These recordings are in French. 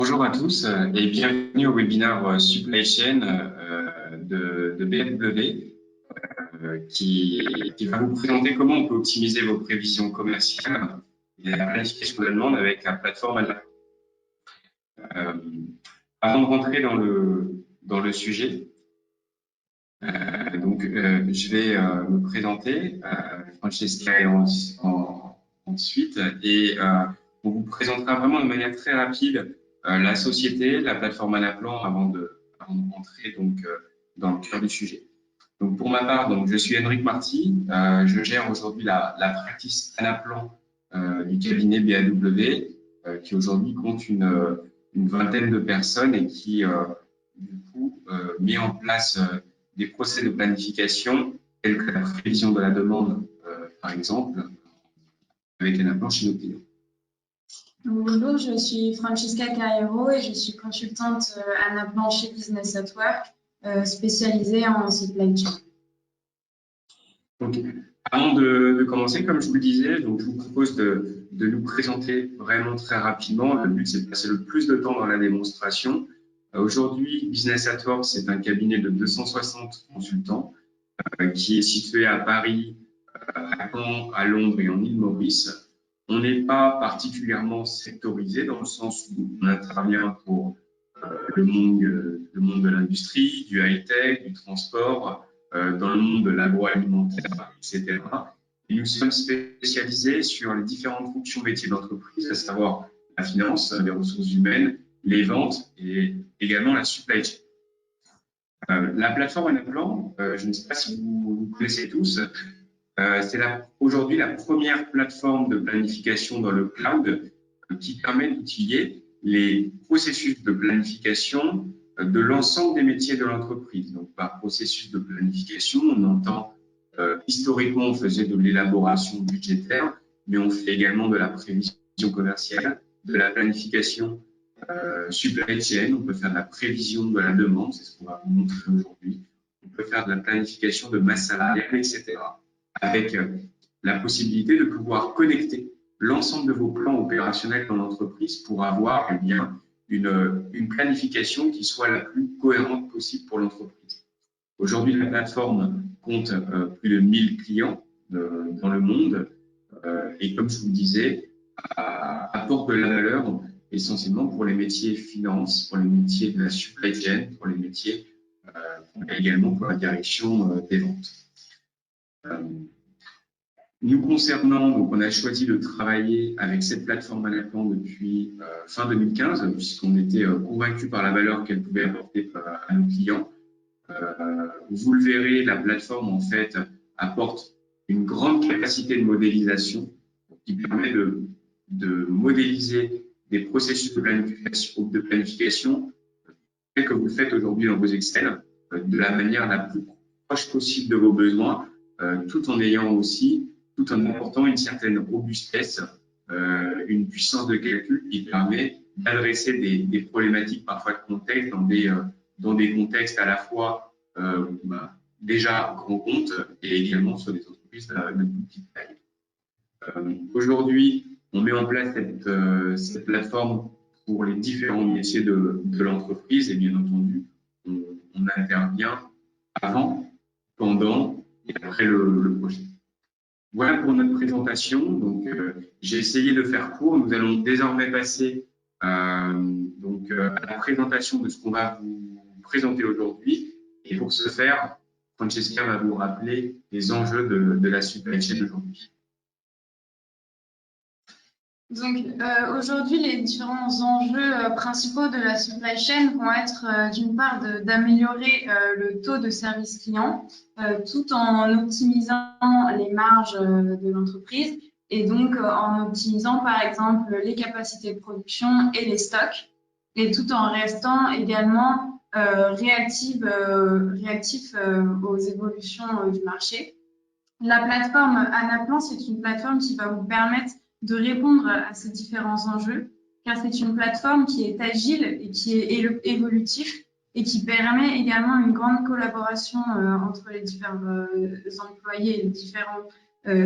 Bonjour à tous et bienvenue au webinaire Supply Chain de BFW qui va vous présenter comment on peut optimiser vos prévisions commerciales et la planification de la demande avec la plateforme Anaplan. Avant de rentrer dans le sujet, je vais me présenter, Francesca et ensuite, et on vous présentera vraiment de manière très rapide la société, la plateforme Anaplan avant de rentrer dans le cœur du sujet. Donc pour ma part, je suis Henrik Marty, je gère aujourd'hui la practice Anaplan du cabinet BAW, qui aujourd'hui compte une vingtaine de personnes et qui du coup met en place des procès de planification tels que la prévision de la demande, par exemple, avec Anaplan chez nos clients. Bonjour, je suis Francesca Carriero et je suis consultante Anaplan chez Business at Work, spécialisée en supply chain. Donc, avant de commencer, comme je vous le disais, je vous propose de nous présenter vraiment très rapidement. Le but, c'est de passer le plus de temps dans la démonstration. Aujourd'hui, Business at Work, c'est un cabinet de 260 consultants qui est situé à Paris, à Caen, à Londres et en Île-Maurice. On n'est pas particulièrement sectorisé dans le sens où on intervient pour le monde de l'industrie, du high-tech, du transport, dans le monde de l'agroalimentaire, etc. Et nous sommes spécialisés sur les différentes fonctions métiers d'entreprise, à savoir la finance, les ressources humaines, les ventes et également la supply chain. La plateforme Anaplan, je ne sais pas si vous connaissez tous, c'est aujourd'hui la première plateforme de planification dans le cloud qui permet d'utiliser les processus de planification de l'ensemble des métiers de l'entreprise. Donc, par processus de planification, on entend historiquement, on faisait de l'élaboration budgétaire, mais on fait également de la prévision commerciale, de la planification supply chain, on peut faire de la prévision de la demande, c'est ce qu'on va vous montrer aujourd'hui. On peut faire de la planification de masse salariale, etc. Avec la possibilité de pouvoir connecter l'ensemble de vos plans opérationnels dans l'entreprise pour avoir une planification qui soit la plus cohérente possible pour l'entreprise. Aujourd'hui, la plateforme compte plus de 1000 clients dans le monde et comme je vous le disais, apporte de la valeur essentiellement pour les métiers finance, pour les métiers de la supply chain, pour les métiers également pour la direction des ventes. Nous concernant, donc on a choisi de travailler avec cette plateforme Anaplan depuis fin 2015, puisqu'on était convaincus par la valeur qu'elle pouvait apporter à nos clients. Vous le verrez, la plateforme en fait apporte une grande capacité de modélisation qui permet de modéliser des processus de planification tels que vous le faites aujourd'hui dans vos Excel, de la manière la plus proche possible de vos besoins, tout en apportant une certaine robustesse, une puissance de calcul qui permet d'adresser des problématiques parfois de contexte dans des contextes à la fois déjà grands comptes et également sur des entreprises de toute petite taille. Aujourd'hui, on met en place cette plateforme pour les différents métiers de l'entreprise et bien entendu, on intervient avant, pendant et après le projet. Voilà pour notre présentation. Donc, j'ai essayé de faire court. Nous allons désormais passer à la présentation de ce qu'on va vous présenter aujourd'hui. Et pour ce faire, Francesca va vous rappeler les enjeux de la supply chain aujourd'hui. Donc, aujourd'hui, les différents enjeux principaux de la supply chain vont être d'une part d'améliorer le taux de service client tout en optimisant les marges de l'entreprise et donc en optimisant par exemple les capacités de production et les stocks et tout en restant également réactif aux évolutions du marché. La plateforme Anaplan, c'est une plateforme qui va vous permettre de répondre à ces différents enjeux, car c'est une plateforme qui est agile et qui est évolutive et qui permet également une grande collaboration entre les différents employés et les différents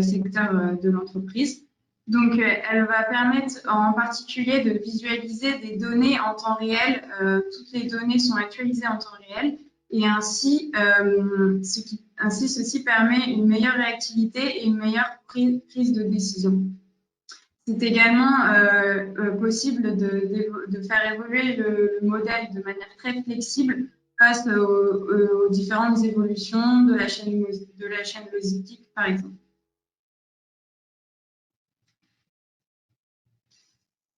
secteurs de l'entreprise. Donc, elle va permettre en particulier de visualiser des données en temps réel. Toutes les données sont actualisées en temps réel et ainsi, ceci permet une meilleure réactivité et une meilleure prise de décision. C'est également possible de faire évoluer le modèle de manière très flexible face aux différentes évolutions de la chaîne logistique, par exemple.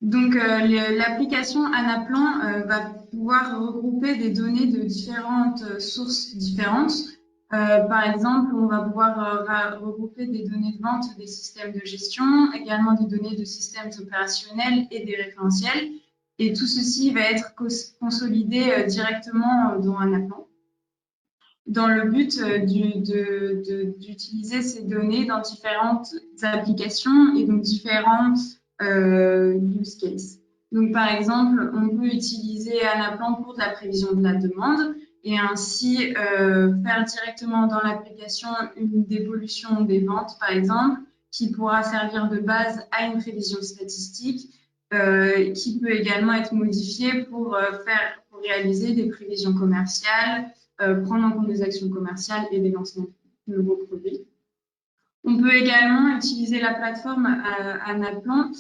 Donc, l'application Anaplan va pouvoir regrouper des données de différentes sources différentes. Par exemple, on va pouvoir regrouper des données de vente des systèmes de gestion, également des données de systèmes opérationnels et des référentiels. Et tout ceci va être consolidé directement dans Anaplan, dans le but d'utiliser ces données dans différentes applications et donc différentes use cases. Donc, par exemple, on peut utiliser Anaplan pour de la prévision de la demande et ainsi faire directement dans l'application une dévolution des ventes, par exemple, qui pourra servir de base à une prévision statistique, qui peut également être modifiée pour réaliser des prévisions commerciales, prendre en compte des actions commerciales et des lancements de nouveaux produits. On peut également utiliser la plateforme Anaplan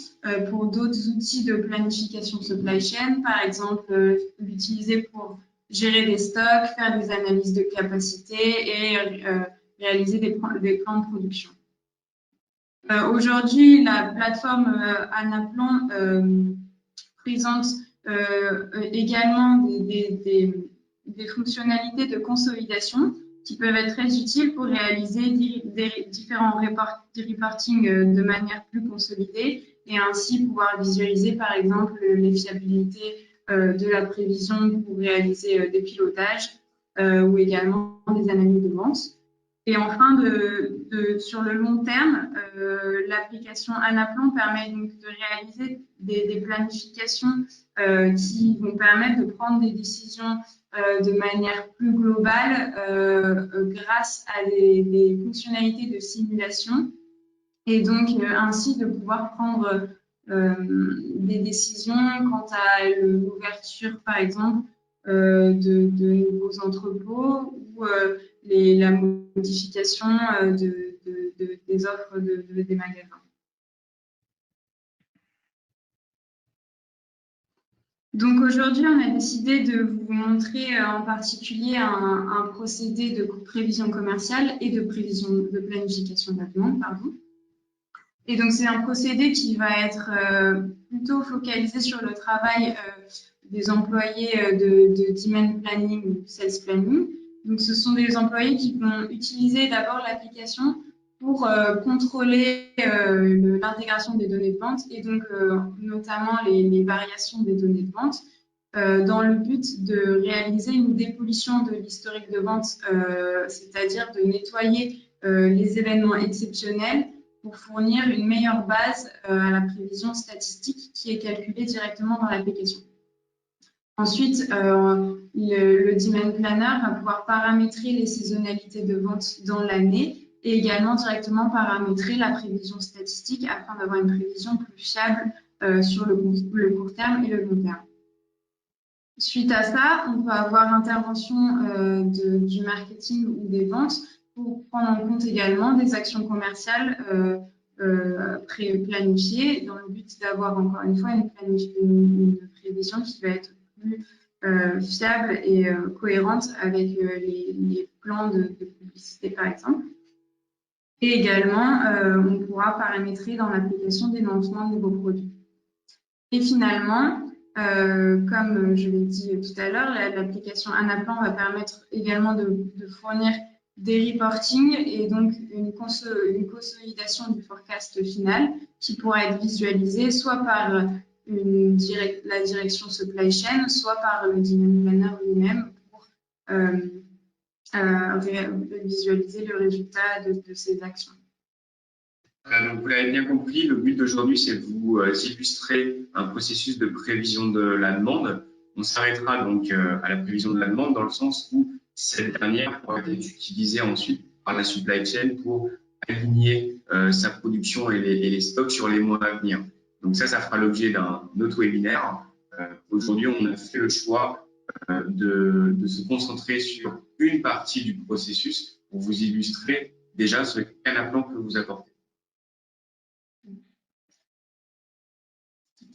pour d'autres outils de planification supply chain, par exemple l'utiliser pour gérer des stocks, faire des analyses de capacité et réaliser des plans de production. Aujourd'hui, la plateforme Anaplan présente également des fonctionnalités de consolidation qui peuvent être très utiles pour réaliser différents reporting de manière plus consolidée et ainsi pouvoir visualiser par exemple les fiabilités de la prévision pour réaliser des pilotages ou également des analyses de vente. Et enfin, sur le long terme, l'application Anaplan permet donc de réaliser des planifications qui vont permettre de prendre des décisions de manière plus globale grâce à des fonctionnalités de simulation et donc ainsi de pouvoir prendre des décisions quant à l'ouverture, par exemple, de nouveaux entrepôts ou la modification des offres des magasins. Donc aujourd'hui, on a décidé de vous montrer en particulier un procédé de prévision commerciale et de planification de la demande, pardon. Et donc c'est un procédé qui va être plutôt focalisé sur le travail des employés de demand planning ou sales planning. Donc ce sont des employés qui vont utiliser d'abord l'application pour contrôler l'intégration des données de vente et donc notamment les variations des données de vente dans le but de réaliser une dépollution de l'historique de vente, c'est-à-dire de nettoyer les événements exceptionnels pour fournir une meilleure base à la prévision statistique qui est calculée directement dans l'application. Ensuite, le Demand Planner va pouvoir paramétrer les saisonnalités de vente dans l'année et également directement paramétrer la prévision statistique afin d'avoir une prévision plus fiable sur le court terme et le long terme. Suite à ça, on peut avoir intervention du marketing ou des ventes pour prendre en compte également des actions commerciales planifiées dans le but d'avoir encore une fois une prévision qui va être plus fiable et cohérente avec les plans de publicité par exemple. Et également, on pourra paramétrer dans l'application des lancements de nouveaux produits. Et finalement, comme je l'ai dit tout à l'heure, l'application Anaplan va permettre également de fournir des reporting et donc une consolidation du forecast final qui pourra être visualisé soit par la direction supply chain, soit par le demand planner lui-même pour visualiser le résultat de ces actions. Donc, vous l'avez bien compris, le but d'aujourd'hui, c'est de vous illustrer un processus de prévision de la demande. On s'arrêtera donc à la prévision de la demande dans le sens où cette dernière pourra être utilisée ensuite par la supply chain pour aligner sa production et les stocks sur les mois à venir. Donc ça fera l'objet d'un autre webinaire. Aujourd'hui, on a fait le choix de se concentrer sur une partie du processus pour vous illustrer déjà ce qu'un plan peut vous apporter.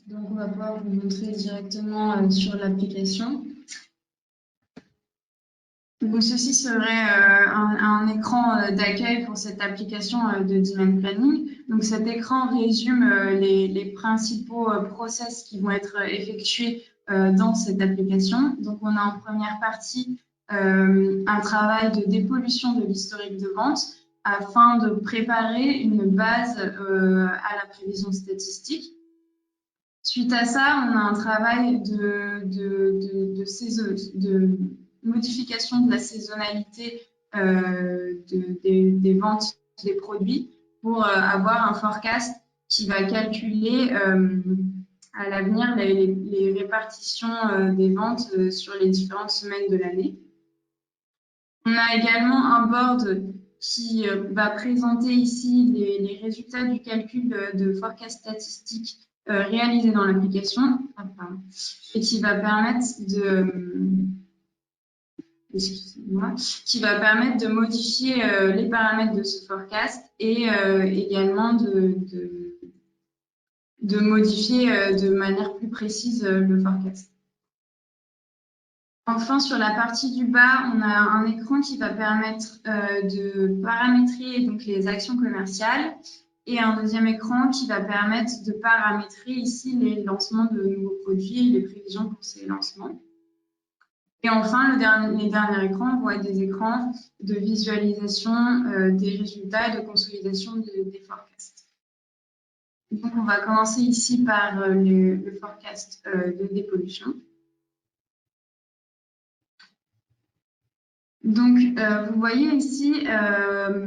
Donc, on va pouvoir vous montrer directement sur l'application. Donc, ceci serait un écran d'accueil pour cette application de Demand Planning. Donc, cet écran résume les principaux process qui vont être effectués dans cette application. Donc, on a en première partie un travail de dépollution de l'historique de vente afin de préparer une base à la prévision statistique. Suite à ça, on a un travail de modification de la saisonnalité des ventes des produits pour avoir un forecast qui va calculer à l'avenir les répartitions des ventes sur les différentes semaines de l'année. On a également un board qui va présenter ici les résultats du calcul de forecast statistique réalisé dans l'application et qui va permettre de modifier les paramètres de ce forecast et également de modifier de manière plus précise le forecast. Enfin, sur la partie du bas, on a un écran qui va permettre de paramétrer donc, les actions commerciales et un deuxième écran qui va permettre de paramétrer ici les lancements de nouveaux produits et les prévisions pour ces lancements. Et enfin, les derniers écrans vont être des écrans de visualisation des résultats et de consolidation des forecasts. Donc, on va commencer ici par le forecast de dépollution. Donc, vous voyez ici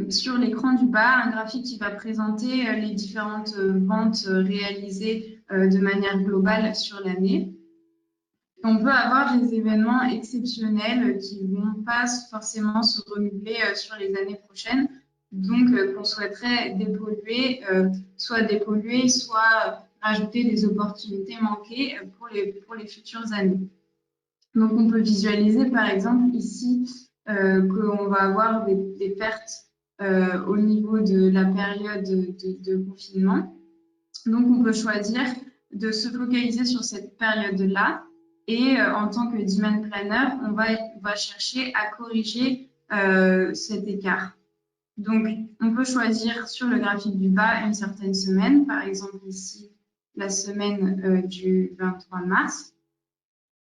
sur l'écran du bas un graphique qui va présenter les différentes ventes réalisées de manière globale sur l'année. On peut avoir des événements exceptionnels qui ne vont pas forcément se renouveler sur les années prochaines, donc qu'on souhaiterait dépolluer, soit rajouter des opportunités manquées pour les futures années. Donc, on peut visualiser par exemple ici qu'on va avoir des pertes au niveau de la période de confinement. Donc, on peut choisir de se focaliser sur cette période-là et en tant que demand planner, on va chercher à corriger cet écart. Donc, on peut choisir sur le graphique du bas une certaine semaine, par exemple ici la semaine du 23 mars.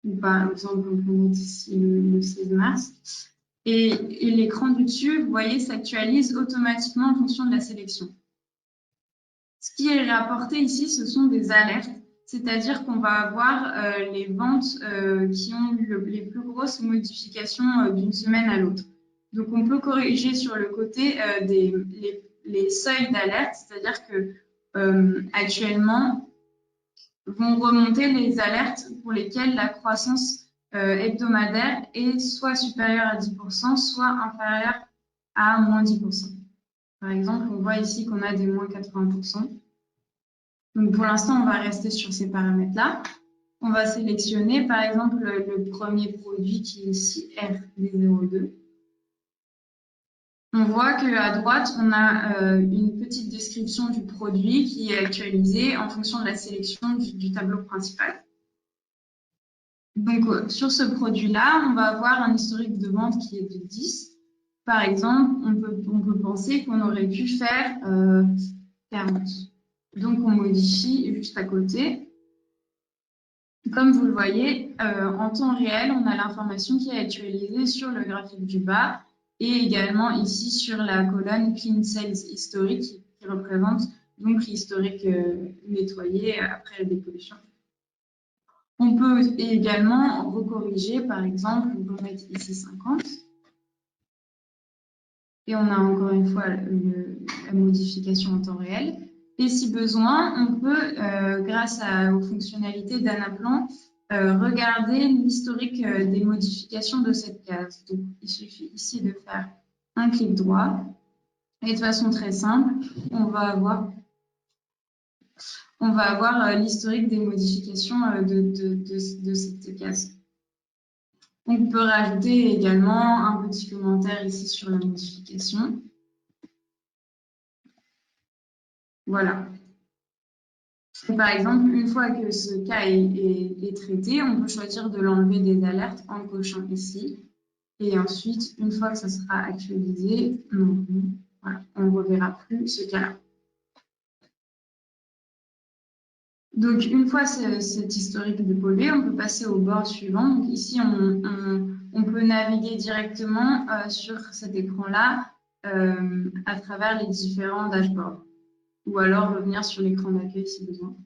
Ou par exemple, on peut mettre ici le 16 mars. Et l'écran du dessus, vous voyez, s'actualise automatiquement en fonction de la sélection. Ce qui est rapporté ici, ce sont des alertes, c'est-à-dire qu'on va avoir les ventes qui ont eu les plus grosses modifications d'une semaine à l'autre. Donc, on peut corriger sur le côté les seuils d'alerte, c'est-à-dire que actuellement, vont remonter les alertes pour lesquelles la croissance hebdomadaire est soit supérieure à 10%, soit inférieure à moins 10%. Par exemple, on voit ici qu'on a des moins 80%. Donc, pour l'instant, on va rester sur ces paramètres-là. On va sélectionner, par exemple, le premier produit qui est ici RD02. On voit qu'à droite, on a une petite description du produit qui est actualisée en fonction de la sélection du tableau principal. Donc, sur ce produit-là, on va avoir un historique de vente qui est de 10. Par exemple, on peut penser qu'on aurait pu faire 40. Donc, on modifie juste à côté. Comme vous le voyez, en temps réel, on a l'information qui est actualisée sur le graphique du bas et également ici sur la colonne Clean Sales historique qui représente donc l'historique nettoyé après la dépollution. On peut également recorriger, par exemple, on peut mettre ici 50. Et on a encore une fois la modification en temps réel. Et si besoin, on peut, grâce aux fonctionnalités d'Anaplan, regarder l'historique des modifications de cette case. Donc, il suffit ici de faire un clic droit Et de façon très simple, on va avoir l'historique des modifications de cette case. On peut rajouter également un petit commentaire ici sur la modification. Voilà. Et par exemple, une fois que ce cas est traité, on peut choisir de l'enlever des alertes en cochant ici. Et ensuite, une fois que ça sera actualisé, voilà, on ne reverra plus ce cas-là. Donc, une fois cet historique dépolé, on peut passer au bord suivant. Donc, ici, on peut naviguer directement sur cet écran-là à travers les différents dashboards. Ou alors revenir sur l'écran d'accueil si besoin.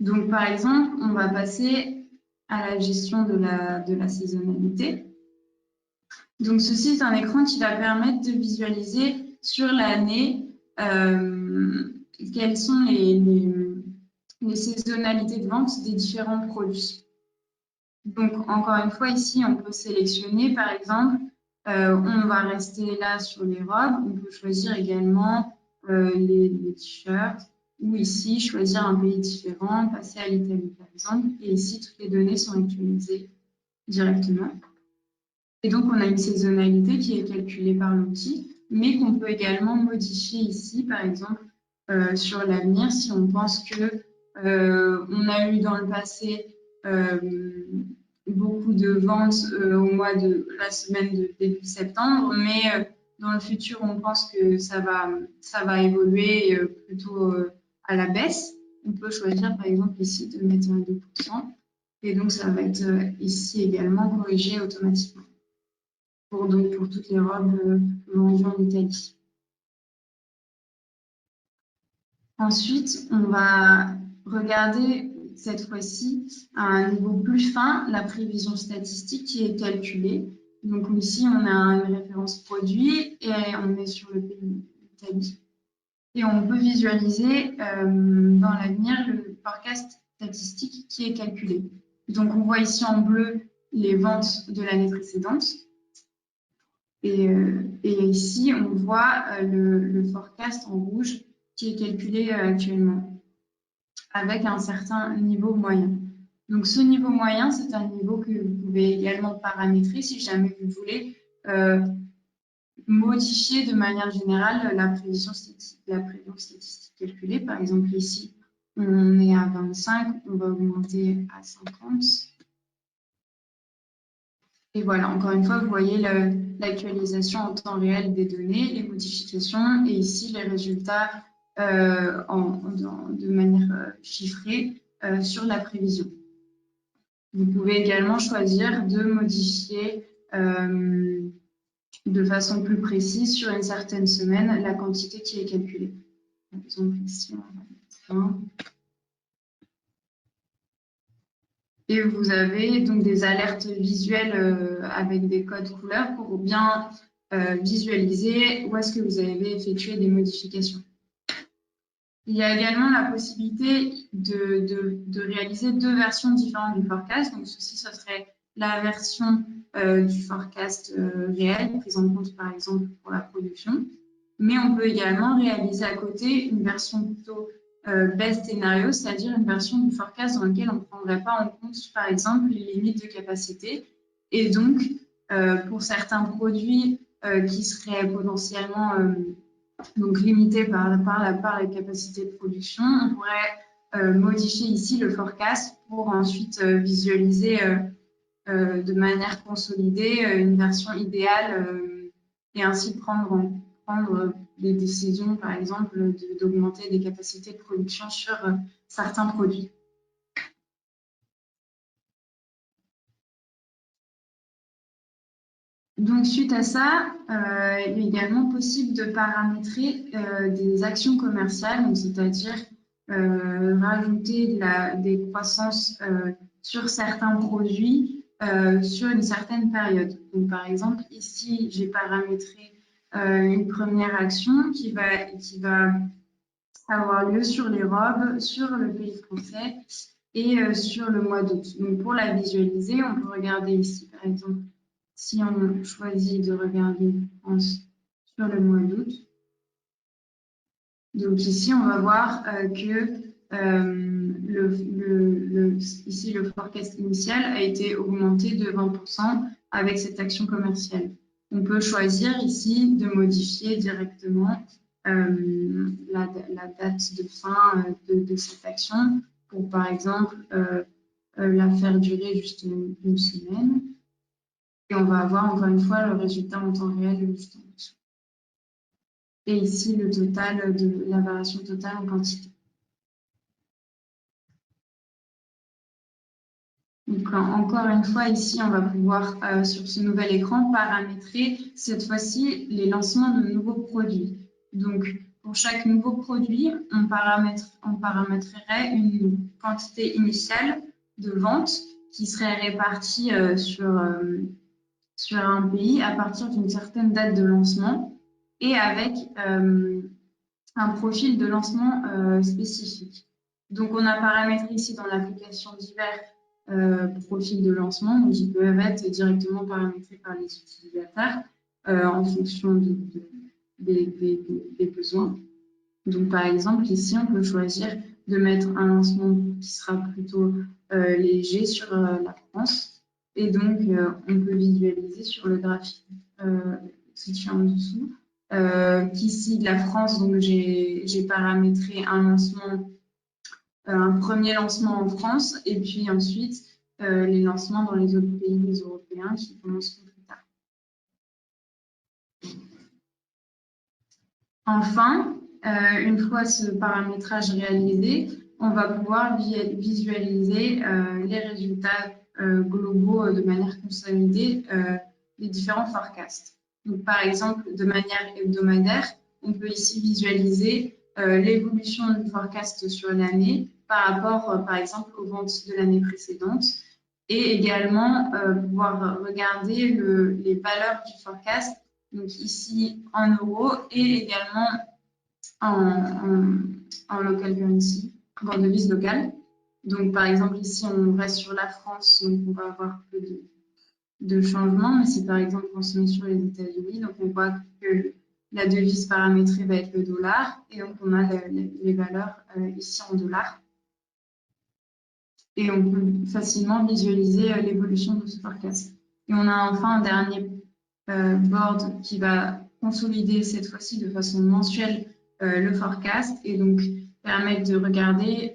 Donc, par exemple, on va passer à la gestion de la saisonnalité. Donc, ceci est un écran qui va permettre de visualiser sur l'année quelles sont les saisonnalités de vente des différents produits. Donc, encore une fois, ici, on peut sélectionner, par exemple, on va rester là sur les robes. On peut choisir également les t-shirts ou ici, choisir un pays différent, passer à l'Italie, par exemple. Et ici, toutes les données sont actualisées directement. Et donc, on a une saisonnalité qui est calculée par l'outil, mais qu'on peut également modifier ici, par exemple, sur l'avenir, si on pense que on a eu dans le passé beaucoup de ventes au mois de la semaine de début septembre, mais dans le futur, on pense que ça va évoluer plutôt à la baisse. On peut choisir, par exemple, ici de mettre 2%, et donc ça va être ici également corrigé automatiquement pour toutes les robes vendues en Italie. Ensuite, on va regarder cette fois-ci à un niveau plus fin la prévision statistique qui est calculée. Donc ici, on a une référence produit et on est sur le pays d'Italie. Et on peut visualiser dans l'avenir le forecast statistique qui est calculé. Donc on voit ici en bleu les ventes de l'année précédente. Et ici, on voit le forecast en rouge qui est calculé actuellement avec un certain niveau moyen. Donc, ce niveau moyen, c'est un niveau que vous pouvez également paramétrer si jamais vous voulez modifier de manière générale la prévision statistique calculée. Par exemple, ici, on est à 25, on va augmenter à 50. Et voilà, encore une fois, vous voyez l'actualisation en temps réel des données, les modifications et ici les résultats de manière chiffrée sur la prévision. Vous pouvez également choisir de modifier de façon plus précise sur une certaine semaine la quantité qui est calculée. Par exemple, ici, on va mettre 1. Et vous avez donc des alertes visuelles avec des codes couleurs pour bien visualiser où est-ce que vous avez effectué des modifications. Il y a également la possibilité de réaliser 2 versions différentes du forecast. Donc, ceci, ce serait la version du forecast réel, prise en compte par exemple pour la production. Mais on peut également réaliser à côté une version plutôt best scénario, c'est-à-dire une version du forecast dans laquelle on ne prendrait pas en compte, par exemple, les limites de capacité. Et donc, pour certains produits qui seraient potentiellement limités par les capacités de production, on pourrait modifier ici le forecast pour ensuite visualiser de manière consolidée une version idéale et ainsi prendre des décisions, par exemple, d'augmenter les capacités de production sur certains produits. Donc, suite à ça, il est également possible de paramétrer des actions commerciales, c'est-à-dire rajouter des croissances sur certains produits sur une certaine période. Donc, par exemple, ici, j'ai paramétré une première action qui va avoir lieu sur les robes, sur le pays français et sur le mois d'août. Donc, pour la visualiser, on peut regarder ici, par exemple, si on choisit de regarder sur sur le mois d'août. Donc ici, on va voir que ici, le forecast initial a été augmenté de 20% avec cette action commerciale. On peut choisir ici de modifier directement la date de fin de cette action pour, par exemple, la faire durer juste une semaine. Et on va avoir encore une fois le résultat en temps réel juste en dessous. Et ici, le total de la variation totale en quantité. Donc, encore une fois, ici, on va pouvoir, sur ce nouvel écran, paramétrer cette fois-ci les lancements de nouveaux produits. Donc, pour chaque nouveau produit, on paramétrerait une quantité initiale de vente qui serait répartie sur un pays à partir d'une certaine date de lancement et avec un profil de lancement spécifique. Donc, on a paramétré ici dans l'application divers profils de lancement, donc ils peuvent être directement paramétrés par les utilisateurs en fonction des besoins. Donc, par exemple, ici, on peut choisir de mettre un lancement qui sera plutôt léger sur la France. Et donc, on peut visualiser sur le graphique situé en dessous qu'ici, de la France, donc j'ai paramétré un premier lancement en France et puis ensuite les lancements dans les autres pays européens qui commenceront plus tard. Enfin, une fois ce paramétrage réalisé, on va pouvoir visualiser les résultats globaux de manière consolidée des différents forecasts. Donc, par exemple, de manière hebdomadaire, on peut ici visualiser l'évolution du forecast sur l'année par rapport, par exemple, aux ventes de l'année précédente et également pouvoir regarder les valeurs du forecast, donc ici en euros et également en local currency, en devise locale. Donc, par exemple, ici, on reste sur la France, donc on va avoir peu de changements, mais si par exemple on se met sur les États-Unis, donc on voit que la devise paramétrée va être le dollar et donc on a les valeurs ici en dollars. Et on peut facilement visualiser l'évolution de ce forecast. Et on a enfin un dernier board qui va consolider cette fois-ci de façon mensuelle le forecast et donc permettre de regarder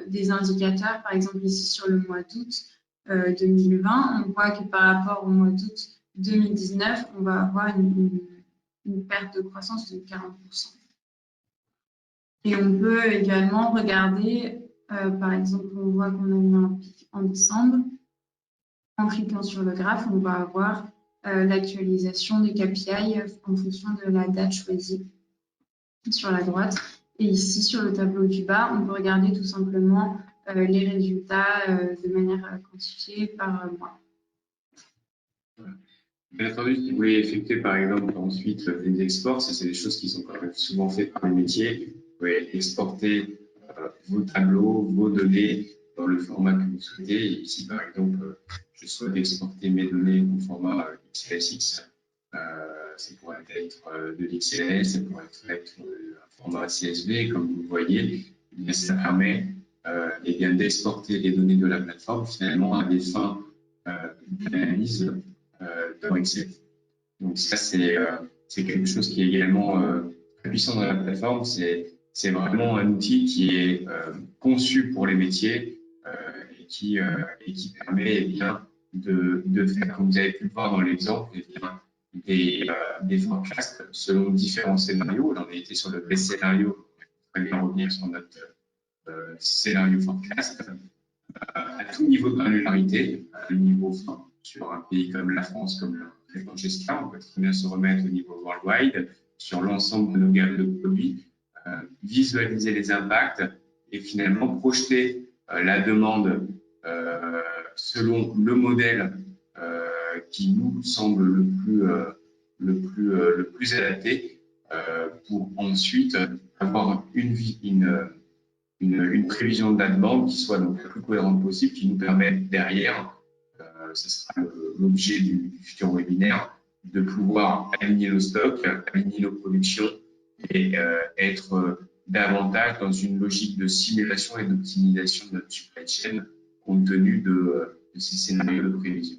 des indicateurs, par exemple ici sur le mois d'août 2020, on voit que par rapport au mois d'août 2019, on va avoir une perte de croissance de 40%. Et on peut également regarder, par exemple, on voit qu'on a eu un pic en décembre. En cliquant sur le graphe, on va avoir l'actualisation des KPI en fonction de la date choisie sur la droite. Et ici, sur le tableau du bas, on peut regarder tout simplement les résultats de manière quantifiée par mois. Bien entendu, si vous voulez effectuer par exemple ensuite des exports, ça c'est des choses qui sont quand même souvent faites par les métiers. Vous pouvez exporter vos tableaux, vos données dans le format que vous souhaitez. Et ici par exemple, je souhaite exporter mes données au format XLSX. Ça pourrait être de l'XLS, ça pourrait être un format CSV, comme vous le voyez. Et ça permet d'exporter les données de la plateforme finalement à des fins d'analyse dans Excel. Donc ça, c'est quelque chose qui est également très puissant dans la plateforme. C'est vraiment un outil qui est conçu pour les métiers et qui permet bien de faire, comme vous avez pu le voir dans l'exemple, des forecasts selon différents scénarios. Là, on a été sur le best scénario. On va revenir sur notre scénario forecast à tout niveau de granularité, à un niveau fin. Sur un pays comme la France, comme le Manchester, on peut très bien se remettre au niveau worldwide, sur l'ensemble de nos gammes de produits, visualiser les impacts et finalement projeter la demande selon le modèle qui nous semble le plus adapté pour ensuite avoir une prévision de la demande qui soit donc la plus cohérente possible, qui nous permette derrière, ce sera l'objet du futur webinaire, de pouvoir aligner nos stocks, aligner nos productions et être davantage dans une logique de simulation et d'optimisation de notre supply chain compte tenu de ces scénarios de prévision.